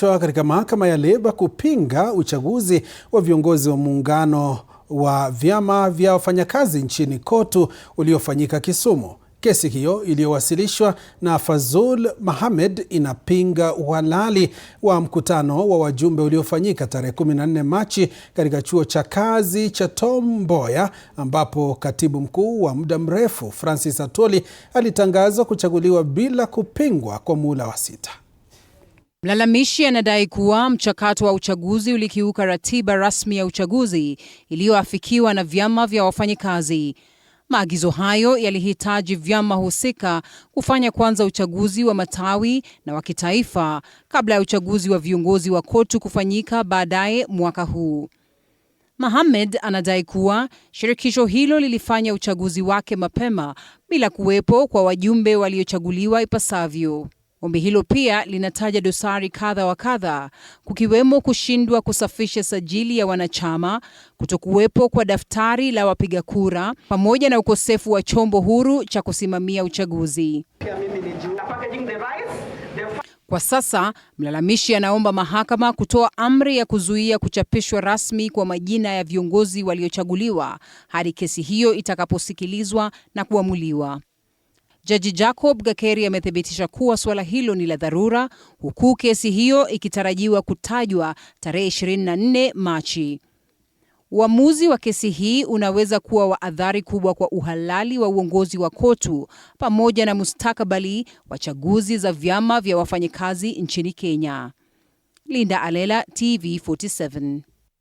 Katika mahakama ya Leba kupinga uchaguzi wa viongozi wa muungano wa vyama vya wafanyakazi nchini KOTU uliofanyika Kisumu. Kesi hiyo iliyowasilishwa na Fazul Mohamed inapinga uhalali wa mkutano wa wajumbe uliofanyika tarehe 14 Machi katika chuo cha kazi cha Tom Mboya, ambapo katibu mkuu wa muda mrefu Francis Atwoli alitangazwa kuchaguliwa bila kupingwa kwa muhula wa 6. Mlalamishi anadai kuwa mchakato wa uchaguzi ulikiuka ratiba rasmi ya uchaguzi iliyoafikiwa na vyama vya wafanyikazi. Maagizo hayo yalihitaji vyama husika kufanya kwanza uchaguzi wa matawi na wa kitaifa kabla ya uchaguzi wa viongozi wa KOTU kufanyika baadaye mwaka huu. Mohamed anadai kuwa shirikisho hilo lilifanya uchaguzi wake mapema bila kuwepo kwa wajumbe waliochaguliwa ipasavyo. Ombi hilo pia linataja dosari kadha wa kadha, kukiwemo kushindwa kusafisha sajili ya wanachama, kutokuwepo kwa daftari la wapiga kura, pamoja na ukosefu wa chombo huru cha kusimamia uchaguzi. Kwa sasa, mlalamishi anaomba mahakama kutoa amri ya kuzuia kuchapishwa rasmi kwa majina ya viongozi waliochaguliwa hadi kesi hiyo itakaposikilizwa na kuamuliwa. Jaji Jacob Gakeri amethibitisha kuwa suala hilo ni la dharura, huku kesi hiyo ikitarajiwa kutajwa tarehe 24 Machi. Uamuzi wa kesi hii unaweza kuwa wa athari kubwa kwa uhalali wa uongozi wa KOTU pamoja na mustakabali wa chaguzi za vyama vya wafanyakazi nchini Kenya. Linda Alela, TV 47.